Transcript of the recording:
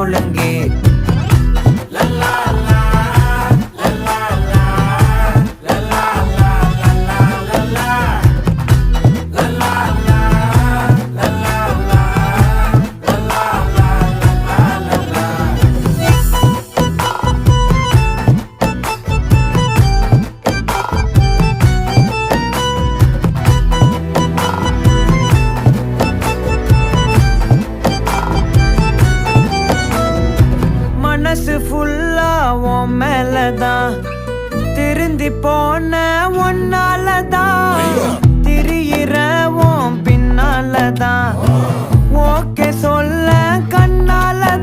ஒழுங்கு. மனசு ஃபுல்லா உன் மேலதான், திருந்தி போன ஒன்னாலதான், திரியிற உன் பின்னாலதான், ஓகே சொல்ல கண்ணாலதான்.